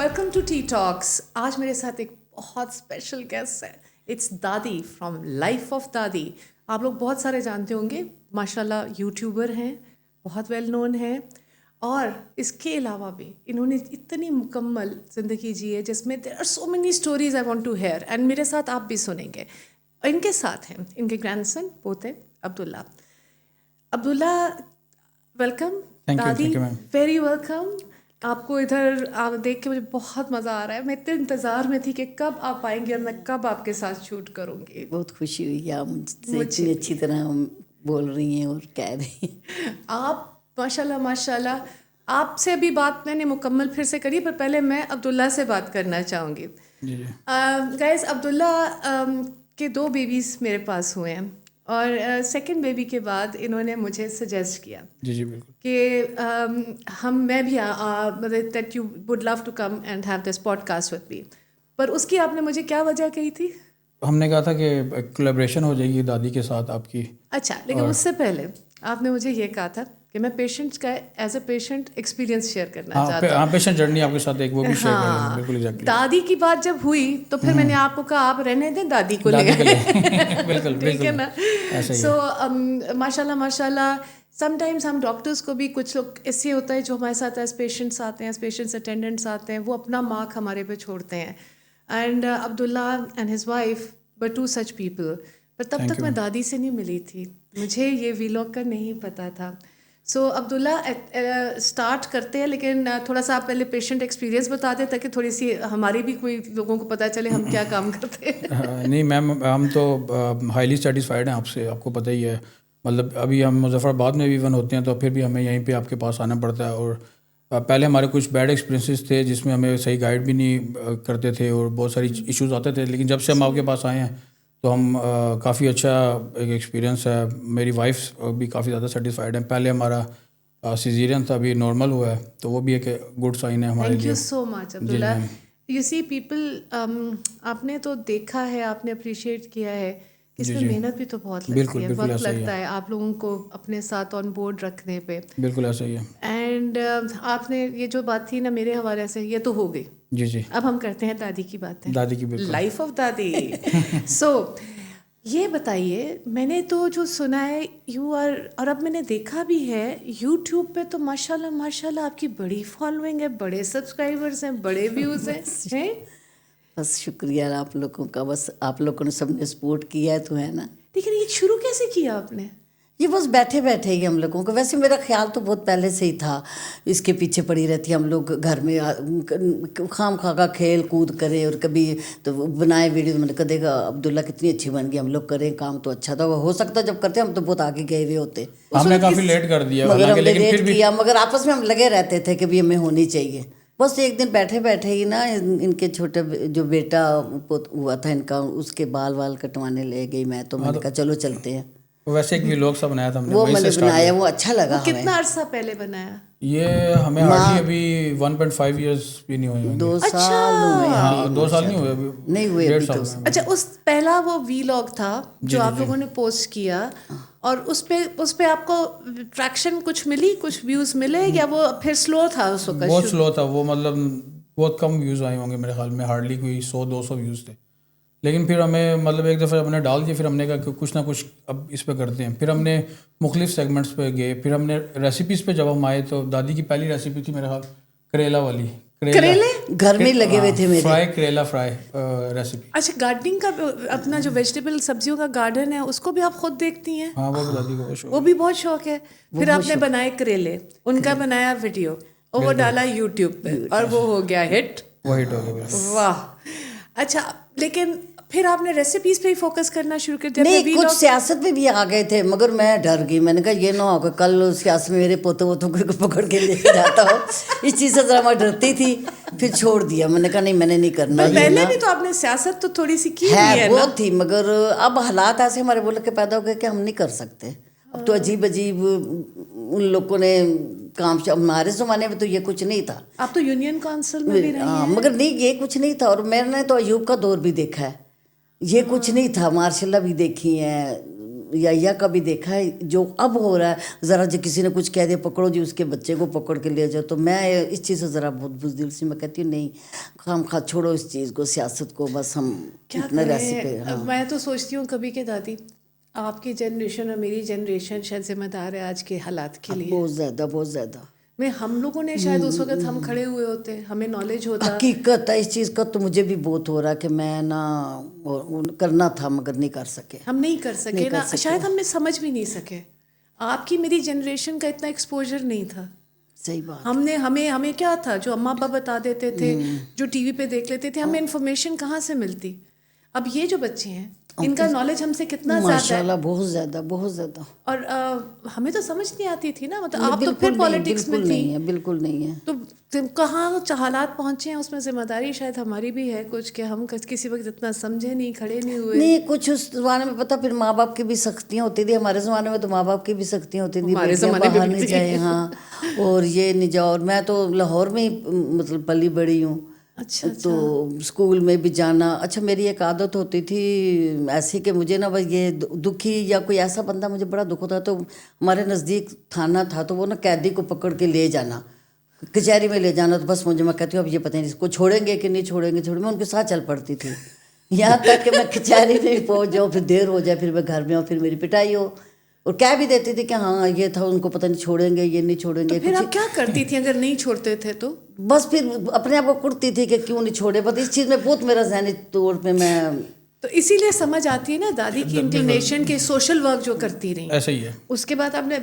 Welcome to T ٹاکس. آج میرے ساتھ ایک بہت اسپیشل گیسٹ ہے. اٹس دادی فرام لائف آف دادی. آپ لوگ بہت سارے جانتے ہوں گے, ماشاء اللہ یوٹیوبر ہیں, بہت ویل نون ہیں, اور اس کے علاوہ بھی انہوں نے اتنی مکمل زندگی جی ہے جس میں there are so many stories I want to hear, and میرے ساتھ آپ بھی سنیں گے. ان کے ساتھ ہیں ان کے گرینڈ سن پوتے عبداللہ. عبداللہ ویلکم. دادی ویری ویلکم. آپ کو ادھر آپ دیکھ کے مجھے بہت مزہ آ رہا ہے. میں اتنے انتظار میں تھی کہ کب آپ آئیں گے اور میں کب آپ کے ساتھ شوٹ کروں گی. بہت خوشی ہوئی آپ مجھ سے اتنی اچھی طرح بول رہی ہیں اور کہہ رہی ہیں. آپ ماشاء اللہ آپ سے ابھی بات میں نے مکمل پھر سے کری, پر پہلے میں عبداللہ سے بات کرنا چاہوں گی. گائز, عبداللہ کے 2 بیبیز میرے پاس ہوئے ہیں, اور سیکنڈ بیبی کے بعد انہوں نے مجھے سجیسٹ کیا کہ میں بھی that you would love to come and have this podcast with me. پر اس کی آپ نے مجھے کیا وجہ کہی تھی؟ ہم نے کہا تھا کہ کولیبریشن ہو جائے گی دادی کے ساتھ آپ کی. اچھا, لیکن اس سے پہلے آپ نے مجھے یہ کہا تھا کہ میں پیشنٹ کا as a patient experience share کرنا چاہتا ہوں. ہاں, پیشنٹ جرنی آپ کے ساتھ ایک وہ بھی شیئر کریں گے. بالکل ایگزیکٹلی. دادی کی بات جب ہوئی تو پھر میں نے آپ کو کہا آپ رہنے دیں, دادی کو لے. بالکل ٹھیک ہے نا. سو ماشاء اللہ سم ٹائمز ہم ڈاکٹرس کو بھی کچھ لوگ اس سے ہوتا ہے جو ہمارے ساتھ ایز پیشنٹس آتے ہیں, ایز پیشنٹس اٹینڈنٹس آتے ہیں, وہ اپنا مارک ہمارے پہ چھوڑتے ہیں. And Abdullah and his wife but 2 such people. پر تب تک میں دادی سے نہیں ملی تھی, مجھے یہ ویلاگ کا نہیں پتہ تھا. سو عبداللہ اسٹارٹ کرتے ہیں, لیکن تھوڑا سا آپ پہلے پیشنٹ ایکسپیرینس بتا دیں تاکہ تھوڑی سی ہماری بھی کوئی لوگوں کو پتہ چلے ہم کیا کام کرتے ہیں. نہیں میم, ہم تو ہائیلی سیٹسفائڈ ہیں آپ سے, آپ کو پتہ ہی ہے. مطلب ابھی ہم مظفر آباد میں بھی ایون ہوتے ہیں تو پھر بھی ہمیں یہیں پہ آپ کے پاس آنا پڑتا ہے. اور پہلے ہمارے کچھ بیڈ ایکسپیرینسز تھے جس میں ہمیں صحیح گائیڈ بھی نہیں کرتے تھے اور بہت ساری ایشوز آتے تھے, لیکن جب سے ہم آپ کے پاس آئے ہیں تو ہم کافی اچھا ایک ایکسپیرینس ہے. میری وائف بھی کافی زیادہ سیٹسفائڈ ہیں. پہلے ہمارا سیزیرین تھا, ابھی نارمل ہوا ہے, تو وہ بھی ایک گڈ سائن ہے ہمارے لیے. Thank you so much Abdullah. You see people, آپ نے تو دیکھا ہے, آپ نے اپریشیٹ کیا ہے کہ اس میں محنت بھی تو بہت لگتی ہے, وقت لگتا ہے آپ لوگوں کو اپنے ساتھ آن بورڈ رکھنے پہ. بالکل ایسا ہی ہے. اینڈ آپ نے یہ جو بات تھی نا میرے حوالے سے, یہ تو ہو گئی. جی. اب ہم کرتے ہیں دادی کی باتیں, دادی کی. بالکل. لائف آف دادی. سو یہ بتائیے, میں نے تو جو سنا ہے یو آر, اور اب میں نے دیکھا بھی ہے یوٹیوب پہ تو ماشاء اللہ آپ کی بڑی فالوئنگ ہے, بڑے سبسکرائبرز ہیں, بڑے ویوز ہیں. بس شکریہ آپ لوگوں کا, بس آپ لوگوں نے سب نے سپورٹ کیا ہے تو ہے نا. لیکن یہ شروع کیسے کیا آپ نے؟ یہ بس بیٹھے ہی ہم لوگوں کو, ویسے میرا خیال تو بہت پہلے سے ہی تھا, اس کے پیچھے پڑی رہتی ہم لوگ گھر میں خام خواہ کا کھیل کود کرے, اور کبھی تو بنائے ویڈیو. میں نے کہا دیکھا عبداللہ کتنی اچھی بن گئی, ہم لوگ کریں کام تو اچھا تھا. وہ ہو سکتا جب کرتے ہم تو بہت آگے گئے ہوئے ہوتے, ہم نے کافی لیٹ کر دیا, مگر ہم نے لیٹ کیا, مگر آپس میں ہم لگے رہتے تھے کہ بھی ہمیں ہونی چاہیے. بس ایک دن بیٹھے ہی نا, ان کے چھوٹے جو بیٹا ہوا تھا ان کا, اس کے بال کٹوانے لے گئی میں, تو میں نے کہا چلو چلتے ہیں. ویسے ایک ویلاگ سا بنایا تھا ہم نے, وہ میں نے بنایا, وہ اچھا لگا. کتنا عرصہ پہلے بنایا یہ ہمیں ہارڈلی ابھی 1.5 ایئرس بھی نہیں ہوئے. 2 سال ہاں, 2 سال نہیں ہوئے, نہیں ہوئے. اچھا, اس پہلا وہ ویلاگ تھا جو آپ لوگوں نے پوسٹ کیا, اور اس پہ آپ کو ٹریکشن کچھ ملی, کچھ ویوز ملے, یا وہ پھر سلو تھا اس وقت؟ بہت سلو تھا وہ, مطلب بہت کم ویوز آئے ہوں گے میرے خیال میں, ہارڈلی کوئی 100-200 ویوز تھے. لیکن پھر ہمیں مطلب ایک دفعہ ہم نے ڈال دیا, پھر ہم نے کہا کہ کچھ نہ کچھ اب اس پہ کرتے ہیں. پھر ہم نے مختلف سیگمنٹس پہ گئے, پھر ہم نے ریسیپیز پہ جب ہم آئے تو دادی کی پہلی ریسیپی تھی میرے خیال کریلا والی. کریلے گھر میں لگے ہوئے تھے میرے, کریلا فرائی ریسیپی. اچھا, گارڈننگ کا اپنا جو ویجیٹیبل سبزیوں کا گارڈن ہے اس کو بھی آپ خود دیکھتی ہیں؟ ہاں, وہ دادی کو وہ بھی بہت شوق ہے. پھر آپ نے بنائے کریلے, ان کا بنایا ویڈیو, اور وہ ڈالا یوٹیوب پہ, اور وہ ہو گیا ہٹ. وہ ہٹ ہو گیا. واہ. اچھا, لیکن پھر آپ نے ریسیپیز پہ ہی فوکس کرنا شروع کر دیا؟ نہیں, کچھ سیاست میں بھی آ گئے تھے, مگر میں ڈر گئی. میں نے کہا یہ نہ ہوگا کل سیاست میں میرے پوتے ووتوں کو پکڑ کے لے کے جاتا ہو, اس چیز سے ذرا میں ڈرتی تھی. پھر چھوڑ دیا, میں نے کہا نہیں, میں نے نہیں کرنا. پہلے بھی تو آپ نے سیاست تو تھوڑی سی کی ہے, بہت تھی, مگر اب حالات ایسے ہمارے ملک کے پیدا ہو گئے کہ ہم نہیں کر سکتے. اب تو عجیب ان لوگوں نے کام, ہمارے زمانے میں تو یہ کچھ نہیں تھا. آپ تو یونین کونسل میں بھی رہی ہیں. مگر نہیں, یہ کچھ نہیں تھا. اور میں نے تو ایوب کا دور بھی دیکھا ہے, یہ کچھ نہیں تھا. مارشاء اللہ بھی دیکھی ہیں, یا کا بھی دیکھا ہے جو اب ہو رہا ہے، ذرا جو کسی نے کچھ کہہ دیا پکڑو جی اس کے بچے کو پکڑ کے لے جاؤ، تو میں اس چیز سے ذرا بہت بزدل سی، میں کہتی ہوں نہیں خام خواہ چھوڑو اس چیز کو، سیاست کو، بس ہم کیا اتنا ریسی پہ. کریں. میں تو سوچتی ہوں کبھی کہ دادی آپ کی جنریشن اور میری جنریشن شاید ذمہ دار ہے آج کے حالات کے لیے. بہت زیادہ بہت زیادہ. میں ہم لوگوں نے شاید اس وقت ہم کھڑے ہوئے ہوتے، ہمیں نالج ہوتا. حقیقت ہے اس چیز کا، تو مجھے بھی بہت ہو رہا کہ میں نا کرنا تھا مگر نہیں کر سکے. ہم نہیں کر سکے نا، شاید ہم نے سمجھ بھی نہیں سکے. آپ کی میری جنریشن کا اتنا ایکسپوجر نہیں تھا. صحیح بات. ہم نے ہمیں کیا تھا جو اماں ابا بتا دیتے تھے، جو ٹی وی پہ دیکھ لیتے تھے، ہمیں انفارمیشن کہاں سے ملتی. اب یہ جو بچے ہیں ان کا نالج ہم سے کتنا زیادہ ہے. ماشاءاللہ بہت زیادہ بہت زیادہ. اور ہمیں تو سمجھ نہیں آتی تھی نا، مطلب آپ تو پھر پالیٹکس میں تھی. بالکل نہیں ہے. تو کہاں حالات پہنچے ہیں، اس میں ذمہ داری شاید ہماری بھی ہے کچھ، کہ ہم کسی وقت اتنا سمجھے نہیں، کھڑے نہیں ہوئے. نہیں کچھ اس زمانے میں پتہ، پھر ماں باپ کی بھی سختیاں ہوتی تھی. ہمارے زمانے میں تو ماں باپ کی بھی سختیاں ہوتی تھیں، بیٹیاں باہر نہیں جائیں، ہاں اور یہ نہیں جاؤ. اور میں تو لاہور میں ہی مطلب پلی بڑی ہوں. اچھا. تو اسکول میں بھی جانا. اچھا میری ایک عادت ہوتی تھی ایسی کہ مجھے نا بس یہ دکھی یا کوئی ایسا بندہ مجھے بڑا دکھ ہوتا تو ہمارے نزدیک تھانہ تھا، تو وہ نا قیدی کو پکڑ کے لے جانا، کچہری میں لے جانا. تو بس مجھے، میں کہتی ہوں اب یہ پتہ نہیں اس کو چھوڑیں گے کہ نہیں چھوڑیں گے. میں ان کے ساتھ چل پڑتی تھی یہاں تک کہ میں کچہری میں پہنچ جاؤں، پھر دیر ہو جائے، پھر میں گھر میں آؤں، پھر میری پٹائی ہو. اور کہہ بھی دیتی تھی کہ ہاں یہ تھا، ان کو پتہ نہیں چھوڑیں گے، یہ نہیں چھوڑیں گے. پھر آپ کیا کرتی تھی اگر نہیں چھوڑتے تھے تو؟ بس پھر اپنے آپ کو کڑتی تھی کہ کیوں نہیں چھوڑے. بس اس چیز میں بہت میرا ذہنی طور پہ میں، تو اسی لیے سمجھ آتی ہے نا دادی کی انکلینیشن کے سوشل ورک جو کرتی رہی. ایسا ہی ہے. اس کے بعد آپ نے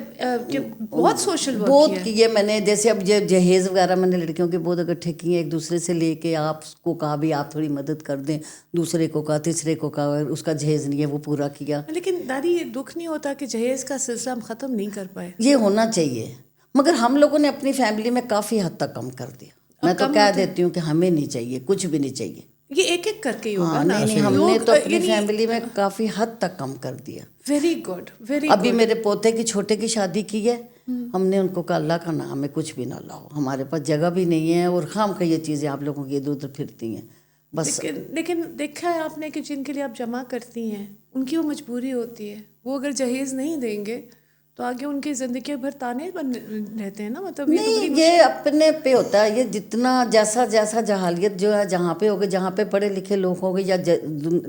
بہت سوشل ورک بہت کیے میں نے. جیسے اب جہیز وغیرہ میں نے لڑکیوں کے بہت اکٹھے کیے، ایک دوسرے سے لے کے. آپ کو کہا بھی آپ تھوڑی مدد کر دیں، دوسرے کو کہا، تیسرے کو کہا، اس کا جہیز نہیں ہے وہ پورا کیا. لیکن دادی یہ دکھ نہیں ہوتا کہ جہیز کا سلسلہ ہم ختم نہیں کر پائے؟ یہ ہونا چاہیے، مگر ہم لوگوں نے اپنی فیملی میں کافی حد تک کم کر دیا. میں تو کہہ دیتی ہوں کہ ہمیں نہیں چاہیے، کچھ بھی نہیں چاہیے. یہ ایک ایک کر کے ہی ہوگا. نہیں ہم نے تو اپنی فیملی میں کافی حد تک کم کر دیا. Very good very. ابھی میرے پوتے کی چھوٹے کی شادی کی ہے، ہم نے ان کو کہا اللہ کا نام ہے کچھ بھی نہ لاؤ، ہمارے پاس جگہ بھی نہیں ہے اور خام کا یہ چیزیں آپ لوگوں کی ادھر ادھر پھرتی ہیں بس. لیکن دیکھا ہے آپ نے کہ جن کے لیے آپ جمع کرتی ہیں ان کی وہ مجبوری ہوتی ہے. وہ اگر جہیز نہیں دیں گے تو آگے ان کی زندگی بھر تانے بن رہتے ہیں نا. مطلب نہیں یہ اپنے پہ ہوتا ہے. یہ جتنا جیسا جہالیت جو ہے جہاں پہ ہوگے، جہاں پہ پڑھے لکھے لوگ ہوں گے یا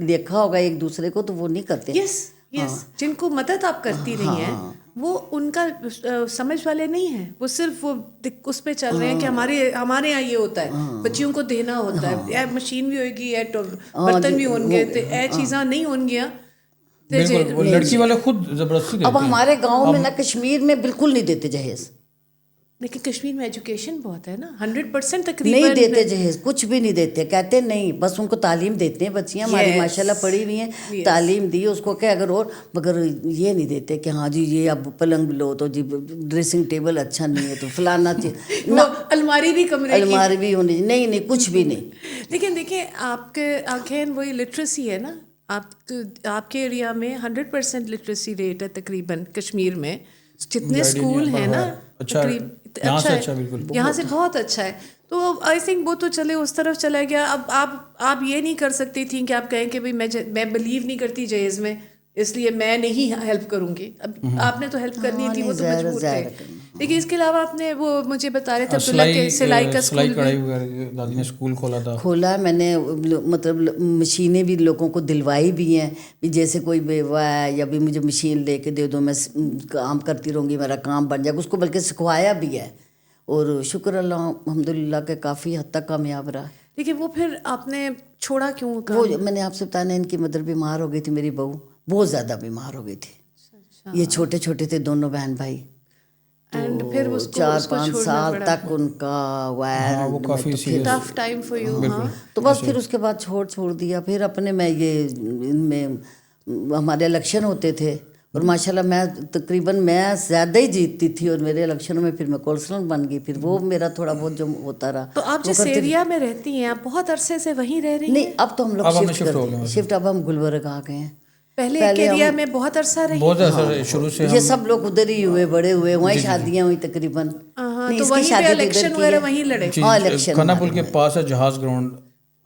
دیکھا ہوگا ایک دوسرے کو، تو وہ نہیں کرتے. یس جن کو مدد آپ کرتی رہی ہیں وہ ان کا سمجھ والے نہیں ہیں. وہ صرف وہ اس پہ چل رہے ہیں کہ ہمارے یہاں یہ ہوتا ہے، بچیوں کو دینا ہوتا ہے، مشین بھی ہوئے گی، برتن بھی ہوں گے، اے چیزاں نہیں ہوں گیا. لڑکی والے خود زبردستی دیتے ہیں. اب ہمارے گاؤں میں نا کشمیر میں بالکل نہیں دیتے جہیز. لیکن کشمیر میں ایجوکیشن بہت ہے نا، 100% تقریباً نہیں دیتے جہیز، کچھ بھی نہیں دیتے. کہتے نہیں، بس ان کو تعلیم دیتے ہیں. بچیاں ہماری ماشاءاللہ پڑھی ہوئی ہیں، تعلیم دی اس کو کہ اگر، اور مگر یہ نہیں دیتے کہ ہاں جی یہ اب پلنگ لو تو جی ڈریسنگ ٹیبل اچھا نہیں ہے تو فلانا چیز، الماری بھی کمرے کی، الماری بھی ہونی، نہیں کچھ بھی نہیں. لیکن دیکھیں آپ کے اگین وہی لٹریسی ہے نا. آپ کے ایریا میں 100% لٹریسی ریٹ ہے تقریباً. کشمیر میں جتنے اسکول ہیں نا اچھا ہے، یہاں سے بہت اچھا ہے. تو آئی تھنک وہ تو چلے اس طرف چلا گیا. اب آپ یہ نہیں کر سکتی تھیں کہ آپ کہیں کہ بھائی میں بلیو نہیں کرتی جہیز میں، اس لیے میں نہیں ہیلپ کروں گی. اب آپ نے تو ہیلپ کرنی تھی، وہ تو مجبور تھے. لیکن اس کے علاوہ آپ نے وہ مجھے بتا رہے تھے عبداللہ کے سلائی کا اسکول دادی نے اسکول کھولا. میں نے مطلب مشینیں بھی لوگوں کو دلوائی بھی ہیں. جیسے کوئی بیوہ ہے یا بھی مجھے مشین لے کے دے دو، میں کام کرتی رہوں گی، میرا کام بن جائے گا. اس کو بلکہ سکھوایا بھی ہے اور شکر اللہ الحمدللہ کہ کافی حد تک کامیاب رہا. لیکن وہ پھر آپ نے چھوڑا کیوں؟ وہ میں نے آپ سے بتایا، ان کی مدر بیمار ہو گئی تھی، میری بہو بہت زیادہ بیمار ہو گئی تھی. یہ چھوٹے چھوٹے تھے دونوں بہن بھائی. اینڈ پھر 4-5 سال تک ان کا ٹف ٹائم فار یو. تو بس پھر اس کے بعد چھوڑ دیا. پھر اپنے میں یہ ان میں ہمارے الیکشن ہوتے تھے اور ماشاءاللہ میں تقریباً میں زیادہ ہی جیتتی تھی اور میرے الیکشنوں میں پھر میں کونسلر بن گئی. پھر وہ میرا تھوڑا بہت جو ہوتا رہا. تو آپ جس ایریا میں رہتی ہیں آپ بہت عرصے سے وہیں رہ رہی ہیں؟ نہیں اب تو ہم لوگ شفٹ اب ہم گلبرگہ آ گئے ہیں. پہلے ایک ایریا میں بہت عرصہ رہی. بہت عرصہ شروع سے یہ سب لوگ ادھر ہی ہوئے، بڑے ہوئے، وہیں شادیاں ہوئی تقریباً. تو وہیں پہ الیکشن وغیرہ وہیں لڑے. کھانا پل کے پاس ہے جہاز گراؤنڈ.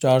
4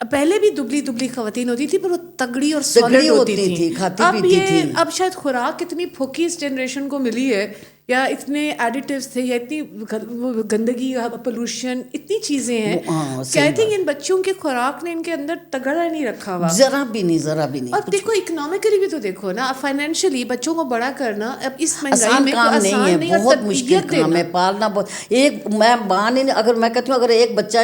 پہلے بھی دبلی دبلی خواتین ہوتی تھی پر وہ تگڑی اور سالڈ تگڑی ہوتی ہوتی تھی. تھی، کھاتی اب پیتی تھی. اب شاید خوراک اتنی پھوکی اس جنریشن کو ملی ہے, یا اتنے ایڈیٹیوز تھے, یا اتنی گندگی, پولوشن, اتنی چیزیں ہیں کہ آئی تھنک ان بچوں کے خوراک نے ان کے اندر تگڑا نہیں رکھا ہوا. ذرا بھی نہیں. اور دیکھو اکنامکلی بھی تو دیکھو نا, فائنینشلی بچوں کو بڑا کرنا اب اس مہنگائی آسان میں کام نہیں ہے, بہت مشکل کام ہے پالنا. ایک میں مان ہی نہیں, اگر میں کہتی ہوں اگر ایک بچہ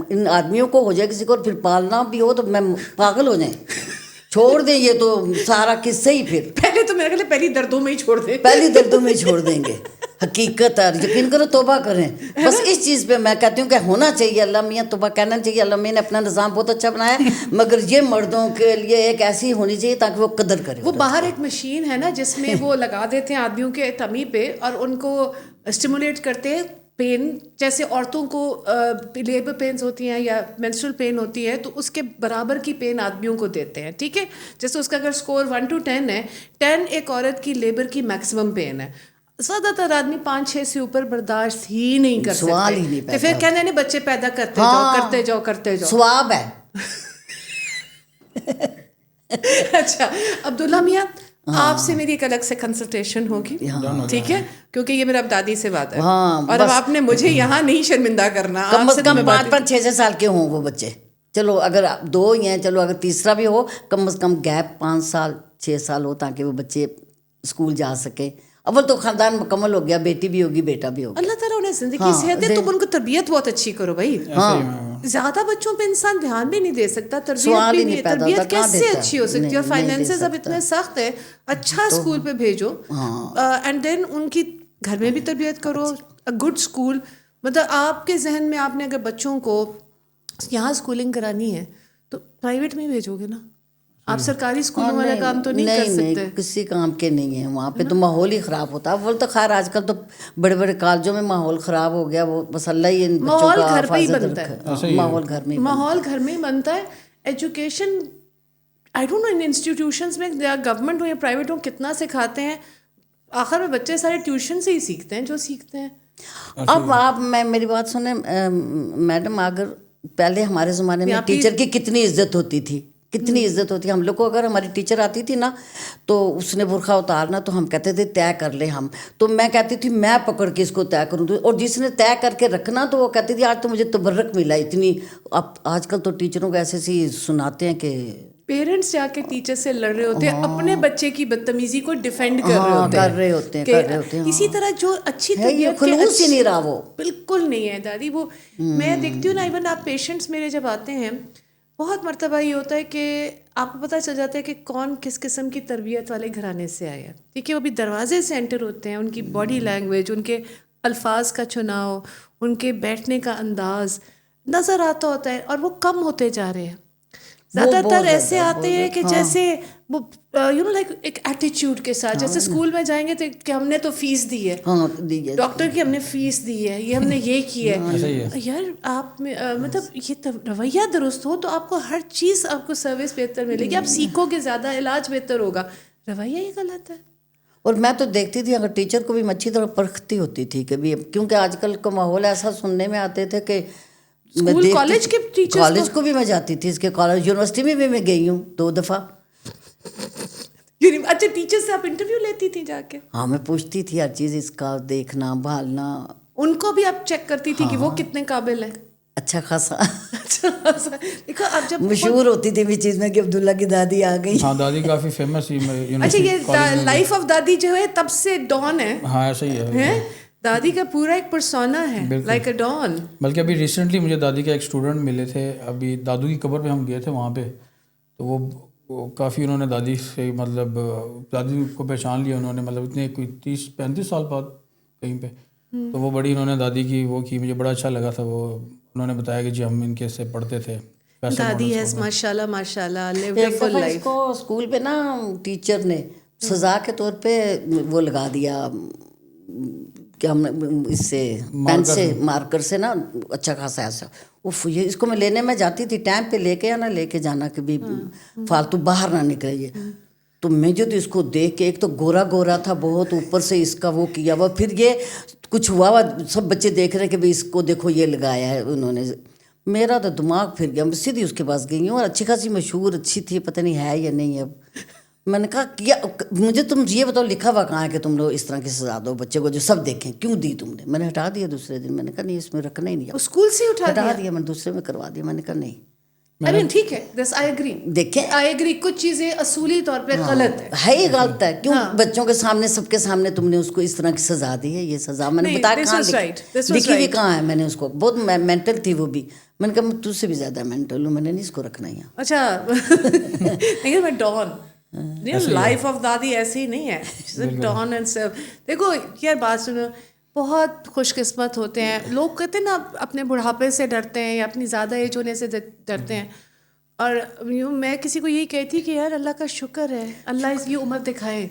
ان آدمیوں کو ہو جائے کسی کو اور پھر پالنا بھی ہو تو میں پاگل ہو جائیں. چھوڑ دیں یہ تو سارا قصہ ہی, پھر پہلے تو میرے خیال پہلی دردوں میں ہی چھوڑ دیں, پہلی دردوں میں چھوڑ دیں گے. حقیقت ہے, یقین کرو, توبہ کریں. بس اس چیز پہ میں کہتی ہوں کہ ہونا چاہیے, اللہ میاں توبہ کہنا چاہیے. اللہ میاں نے اپنا نظام بہت اچھا بنایا ہے, مگر یہ مردوں کے لیے ایک ایسی ہونی چاہیے تاکہ وہ قدر کرے. وہ باہر ایک مشین ہے نا جس میں وہ لگا دیتے ہیں آدمیوں کے تمی پہ اور ان کو اسٹیمولیٹ کرتے ہیں پین, جیسے عورتوں کو لیبر پینز ہوتی ہیں یا مینسٹرل پین ہوتی ہے تو اس کے برابر کی پین آدمیوں کو دیتے ہیں, ٹھیک ہے. جیسے اس کا اگر اسکور 1 to 10 ہے, 10 ایک عورت کی لیبر کی میکسیمم پین ہے. زیادہ تر آدمی 5-6 سے اوپر برداشت ہی نہیں کر سکتے, تو پھر کہنے نے بچے پیدا کرتے جاؤ. ثواب ہے. اچھا عبداللہ میاں, آپ سے میری ایک الگ سے کنسلٹیشن ہوگی, ٹھیک ہے, کیونکہ یہ میرا اب دادی سے بات ہے, اور اب آپ نے مجھے یہاں نہیں شرمندہ کرنا. کم از کم 5-6 سال کے ہوں وہ بچے, چلو اگر 2 ہی ہیں, چلو اگر تیسرا بھی ہو, کم از کم گیپ 5-6 سال ہو تاکہ وہ بچے اسکول جا سکیں. اول تو خاندان مکمل ہو گیا, بیٹی بھی ہوگی بیٹا بھی ہوگا. اللہ تعالیٰ انہیں زندگی صحت دے, تم ان کو تربیت بہت اچھی کرو بھائی. زیادہ بچوں پہ انسان دھیان بھی نہیں دے سکتا, تربیت بھی نہیں, تربیت کیسے اچھی ہو سکتی ہے, اور فائنینسز اب اتنے سخت ہیں. اچھا اسکول پہ بھیجو, اینڈ دین ان کی گھر میں بھی تربیت کرو, گڈ اسکول. مطلب آپ کے ذہن میں آپ نے اگر بچوں کو یہاں اسکولنگ کرانی ہے تو پرائیویٹ میں ہی بھیجو گے نا, آپ سرکاری اسکولوں والا کام تو نہیں کر سکتے. کسی کام کے نہیں ہیں وہاں پہ, تو ماحول ہی خراب ہوتا ہے. وہ تو خیر آج کل تو بڑے بڑے کالجوں میں ماحول خراب ہو گیا, وہ بس اللہ ہی ان بچوں کا حفاظت رکھے. ماحول گھر میں ہی بنتا ہے. Education I don't know in institutions میں گورنمنٹ ہو یا پرائیویٹ ہو کتنا سکھاتے ہیں, آخر میں بچے سارے ٹیوشن سے ہی سیکھتے ہیں جو سیکھتے ہیں. اب آپ میری بات سنیں میڈم, اگر پہلے ہمارے زمانے میں ٹیچر کی کتنی عزت ہوتی تھی, کتنی عزت ہوتی ہے. ہم لوگ کو اگر ہماری ٹیچر آتی تھی نا تو اس نے برقع اتارنا تو ہم کہتے تھے طے کر لیں ہم, تو میں کہتی تھی میں پکڑ کے اس کو طے کروں, اور جس نے طے کر کے رکھنا تو وہ کہتی تھی آج تو مجھے تبرک ملا اتنی. اب آج کل تو ٹیچروں کو ایسے سی سناتے ہیں کہ پیرنٹس جا کے ٹیچر سے لڑ رہے ہوتے ہیں, اپنے بچے کی بدتمیزی کو ڈیفینڈ کر رہے ہوتے ہیں. اسی طرح جو اچھی طبیعت خلوص ہی نہیں رہا, وہ بالکل نہیں ہے دادی. وہ میں دیکھتی ہوں نا, ایون آپ پیشنٹس میرے جب آتے ہیں بہت مرتبہ یہ ہوتا ہے کہ آپ کو پتہ چل جاتا ہے کہ کون کس قسم کی تربیت والے گھرانے سے آیا ہے, ٹھیک ہے. وہ بھی دروازے سے انٹر ہوتے ہیں, ان کی باڈی لینگویج, ان کے الفاظ کا چناؤ, ان کے بیٹھنے کا انداز نظر آتا ہوتا ہے, اور وہ کم ہوتے جا رہے ہیں. زیادہ تر ایسے آتے ہیں کہ جیسے وہ یو نو لائک ایک ایٹیچیوڈ کے ساتھ, جیسے اسکول میں جائیں گے تو کہ ہم نے تو فیس دی ہے, ڈاکٹر کی ہم نے فیس دی ہے, یہ ہم نے یہ کی ہے. یار آپ مطلب یہ رویہ درست ہو تو آپ کو ہر چیز, آپ کو سروس بہتر ملے گی, آپ سیکھو گے زیادہ, علاج بہتر ہوگا. رویہ ہی غلط ہے. اور میں تو دیکھتی تھی اگر ٹیچر کو بھی اچھی طرح پرکھتی ہوتی تھی کبھی, کیونکہ آج کل کا ماحول ایسا سننے میں آتے تھے کہ کالج کے ٹیچر, کالج کو بھی میں جاتی تھی, اس کے کالج یونیورسٹی میں بھی میں گئی ہوں 2 دفعہ. اچھا ٹیچر سے آپ انٹرویو لیتی تھی جا کے؟ ہاں میں پوچھتی تھی ہر چیز, اس کا دیکھنا بھالنا. ان کو بھی آپ چیک کرتی تھی کہ وہ کتنے قابل ہیں؟ اچھا خاصا. دیکھو اب جب مشہور ہوتی تھی بھی چیز میں کہ عبداللہ کی دادی آ گئی. ہاں دادی کافی فیمس ہی. اچھا یہ لائف آف دادی جو ہے تب سے ڈان ہے. ہاں ایسا ہی ہے, دادی کا پورا ایک پرسونا ہے, لائک اے ڈان. بلکہ ابھی ریسنٹلی مجھے دادی کا ایک اسٹوڈنٹ ملے تھے, ابھی دادو کی قبر پہ ہم گئے تھے وہاں پہ, تو وہ کافی انہوں نے دادی سے مطلب دادی کو پہچان لیا انہوں نے, مطلب اتنے کوئی 30-35 سال بعد کہیں پہ. تو وہ بڑی انہوں نے دادی کی وہ کی, مجھے بڑا اچھا لگا تھا. وہ انہوں نے بتایا کہ جی ہم ان کے سے پڑھتے تھے. دادی ہے ماشاء اللہ ماشاء اللہ. اس کو اسکول پہ نا ٹیچر نے سزا کے طور پہ وہ لگا دیا کہ ہم اس سے پین سے مارکر سے نا اچھا خاصا ایسا. یہ اس کو میں لینے میں جاتی تھی, ٹائم پہ لے کے یا نہ لے کے جانا کہ بھی فالتو باہر نہ نکلے یہ. تو میں جو اس کو دیکھ کے, ایک تو گورا گورا تھا بہت, اوپر سے اس کا وہ کیا ہوا, پھر یہ کچھ ہوا سب بچے دیکھ رہے کہ بھائی اس کو دیکھو یہ لگایا ہے انہوں نے. میرا تو دماغ پھر گیا, میں سیدھی اس کے پاس گئی ہوں, اور اچھی خاصی مشہور اچھی تھی, پتہ نہیں ہے یا نہیں اب. میں نے کہا کیا مجھے تم یہ بتاؤ لکھا ہوا کہاں ہے کہ تم لوگ اس طرح کی سزا دو بچے کو جو سب دیکھیں, کیوں دی تم نے؟ میں نے ہٹا دیا دوسرے دن, میں نے کہا نہیں اس میں رکھنا ہی نہیں, اسکول سے ہٹا دیا, میں نے دوسرے میں کروا دیا. میں نے کہا نہیں ٹھیک ہے, آئی ایگری, دیکھیں آئی ایگری, کچھ چیزیں اصولی طور پہ غلط ہے, ہی غلط ہے. کیوں بچوں کے سامنے سب کے سامنے تم نے اس کو اس طرح کی سزا دی ہے؟ یہ سزا میں نے بتایا کہاں لکھی ہوئی کہاں ہے. میں نے اس کو بہت مینٹل تھی وہ بھی, میں نے کہا میں تجھ سے بھی زیادہ مینٹل ہوں, میں نے نہیں اس کو رکھنا یہاں. اچھا لیکن میں ڈان لائف آف دادی ایسی ہی نہیں ہے, ڈان اینڈ سب. دیکھو یار بات سنو, بہت خوش قسمت ہوتے ہیں لوگ, کہتے ہیں نا اپنے بڑھاپے سے ڈرتے ہیں یا اپنی زیادہ ایج ہونے سے ڈرتے ہیں. اور میں کسی کو یہی کہتی کہ یار اللہ کا شکر ہے, اللہ یہ عمر دکھائے.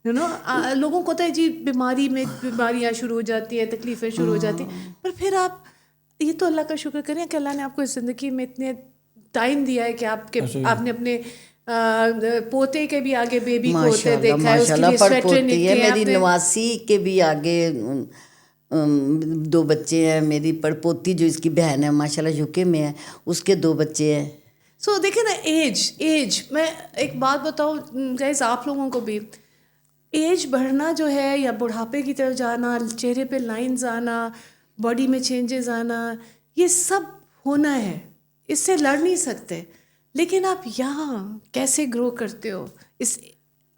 لوگوں کو ہوتا ہے جی بیماریاں شروع ہو جاتی ہیں, تکلیفیں شروع ہو جاتی ہیں, پر پھر آپ یہ تو اللہ کا شکر کریں کہ اللہ نے آپ کو اس زندگی میں اتنے ٹائم دیا ہے کہ آپ نے اپنے پوتے کے بھی آگے بیبی کو ہوتے دیکھا ہے, اس کے لیے سویٹر نکلے ہیں. میری نواسی کے بھی آگے 2 بچے ہیں, میری پڑپوتی جو اس کی بہن ہے ماشاءاللہ یو کے میں ہے, اس کے 2 بچے ہیں. سو دیکھیں نا ایج میں ایک بات بتاؤں گائز آپ لوگوں کو بھی, ایج بڑھنا جو ہے یا بڑھاپے کی طرف جانا, چہرے پہ لائنز آنا, باڈی میں چینجز آنا, یہ سب ہونا ہے, اس سے لڑ نہیں سکتے. لیکن آپ یہاں کیسے گرو کرتے ہو,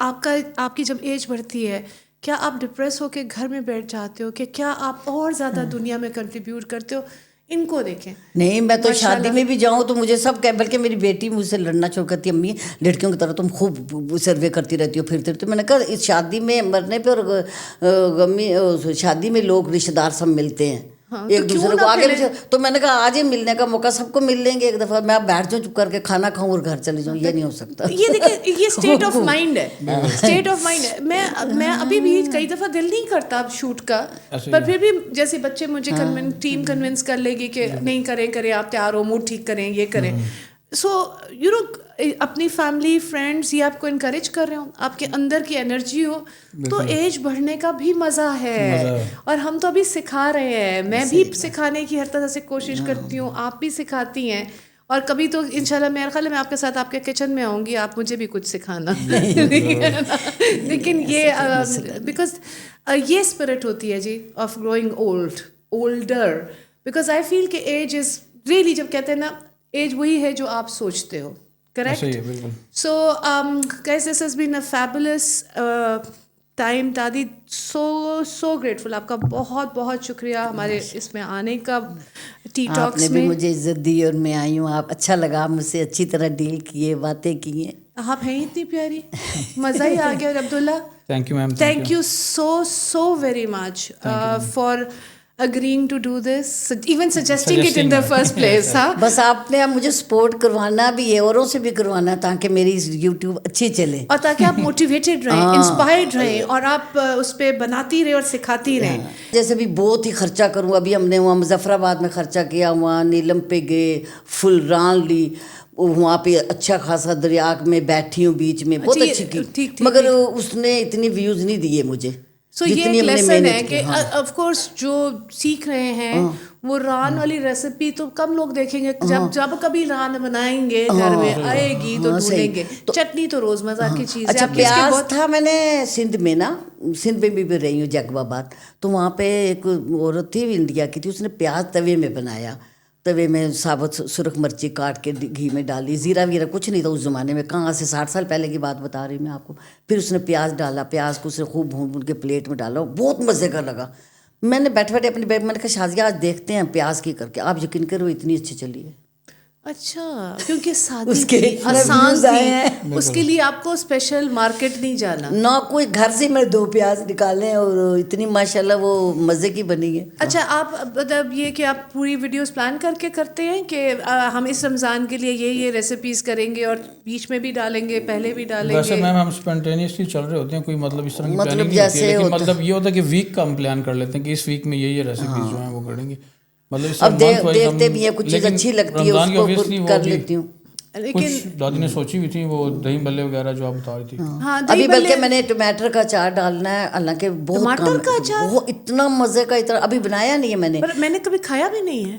آپ کی جب ایج بڑھتی ہے, کیا آپ ڈپریس ہو کے گھر میں بیٹھ جاتے ہو کہ کیا آپ اور زیادہ دنیا میں کنٹریبیوٹ کرتے ہو؟ ان کو دیکھیں. نہیں میں تو شادی میں بھی جاؤں تو مجھے سب بلکہ میری بیٹی مجھ سے لڑنا شروع کرتی ہے, امی لڑکیوں کی طرح تم خوب سروے کرتی رہتی ہو, پھرتی رہتی ہو. میں نے کہا اس شادی میں مرنے پہ اور شادی میں لوگ رشتے دار سب ملتے ہیں ایک دوسرے کو آگے, تو میں نے کہا آج ہی ملنے کا موقع سب کو مل لیں گے ایک دفعہ, میں اب بیٹھ جاؤں چپ کر کے کھانا کھاؤں اور گھر چلے جاؤں, یہ نہیں ہو سکتا. یہ دیکھیں یہ اسٹیٹ آف مائنڈ ہے, اسٹیٹ آف مائنڈ ہے. میں ابھی بھی کئی دفعہ دل نہیں کرتا اب شوٹ کا, پر پھر بھی جیسے بچے مجھے ٹیم کنونس کر لے گی کہ نہیں کریں آپ تیار ہو, موڈ ٹھیک کریں, یہ کریں. سو اپنی فیملی فرینڈس یہ آپ کو انکریج کر رہے ہوں, آپ کے اندر کی انرجی ہو, تو ایج بڑھنے کا بھی مزہ ہے. اور ہم تو ابھی سکھا رہے ہیں, میں بھی سکھانے کی ہر طرح سے کوشش کرتی ہوں, آپ بھی سکھاتی ہیں, اور کبھی تو انشاءاللہ میرا خیال ہے میں آپ کے ساتھ آپ کے کچن میں آؤں گی, آپ مجھے بھی کچھ سکھانا. لیکن یہ بیکاز یہ اسپرٹ ہوتی ہے جی of growing older, because I feel کہ ایج از ریئلی, جب کہتے ہیں نا ایج وہی ہے جو آپ سوچتے ہو, correct. So guys this has been a fabulous time. دادی سو گریٹفل, آپ کا بہت بہت شکریہ ہمارے اس میں آنے کا, ٹی ٹاکس میں. آپ نے بھی مجھے عزت دی اور میں آئی ہوں, آپ اچھا لگا, آپ مجھ سے اچھی طرح ڈیل کیے, باتیں کی ہیں. آپ ہیں اتنی پیاری, مزہ ہی آ گیا. اور Abdullah thank you ma'am, thank you so very much for agreeing to do this, even suggesting it in the first place. بس آپ نے اب مجھے سپورٹ کروانا بھی ہے, اوروں سے بھی کروانا ہے, تاکہ میری یوٹیوب اچھی چلے, اور تاکہ آپ موٹیویٹیڈ رہیں, انسپائرڈ رہیں, اور آپ اس پہ بناتی رہیں اور سکھاتی رہیں. جیسے بھی بہت ہی خرچہ کروں, ابھی ہم نے وہاں مظفر آباد میں خرچہ کیا, وہاں نیلم پہ گئے, فل ران لی, وہاں پہ اچھا خاصا دریا میں بیٹھی ہوں بیچ میں, بہت اچھی کی, مگر اس نے اتنی ویوز نہیں دیے مجھے. سو یہ ایک لیسن ہے کہ آف کورس جو سیکھ رہے ہیں وہ ران والی ریسیپی تو کم لوگ دیکھیں گے, جب کبھی ران بنائیں گے گھر میں آئے گی تو ڈھونڈیں گے. چٹنی تو روزمرہ کی چیز ہے. اچھا پیاز تھا, میں نے سندھ میں نا, سندھ میں بھی رہی ہوں جگو آباد, تو وہاں پہ ایک عورت تھی انڈیا کی تھی, اس نے پیاز توے میں بنایا, توے میں ثابت سرخ مرچی کاٹ کے گھی میں ڈالی, زیرہ ویرہ کچھ نہیں تھا اس زمانے میں, کہاں سے 60 سال پہلے کی بات بتا رہی ہوں میں آپ کو. پھر اس نے پیاز ڈالا, پیاز کو اس نے خوب بھون کے پلیٹ میں ڈالا, بہت مزے کا لگا. میں نے بیٹھے بیٹھے اپنی بیگ میں نے کہا شازیہ آج دیکھتے ہیں پیاز کی کر کے, آپ یقین کرو اتنی اچھی چلی ہے. اچھا, کیونکہ سادی تھی, آسان تھی, اس کے لیے آپ کو اسپیشل مارکیٹ نہیں جانا, نہ کوئی گھر سے میں 2 پیاز نکالے, اور اتنی ماشاءاللہ وہ مزے کی بنی ہے. اچھا, آپ مطلب یہ کہ آپ پوری ویڈیوز پلان کر کے کرتے ہیں کہ ہم اس رمضان کے لیے یہ ریسیپیز کریں گے اور بیچ میں بھی ڈالیں گے, پہلے بھی ڈالیں گے؟ ویسے میم ہم اسپونٹینیسلی چل رہے ہوتے ہیں, کوئی مطلب اس طرح کی پلاننگ نہیں ہوتی ہے, لیکن مطلب یہ ہوتا ہے کہ ویک کا ہم پلان کر لیتے ہیں کہ اس ویک میں یہ ریسیپیز جو ہیں وہ کریں گے. اب دیکھتے بھی ہیں, کچھ چیز اچھی لگتی ہے اس کو کر لیتی ہوں. لیکن دادی نے سوچی ہوئی تھی وہ دہی بھلے وغیرہ جو آپ بتا رہی تھی. ابھی بلکہ میں نے ٹماٹر کا اچار ڈالنا ہے, حالانکہ بہت اتنا مزے کا, اتنا ابھی بنایا نہیں ہے میں نے کبھی کھایا بھی نہیں ہے.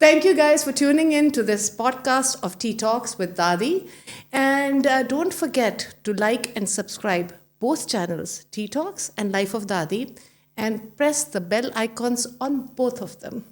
Thank you guys for tuning in to this podcast of Tea Talks with Dadi, and don't forget to like and subscribe both channels, Tea Talks and Life of Dadi, and press the bell icons on both of them.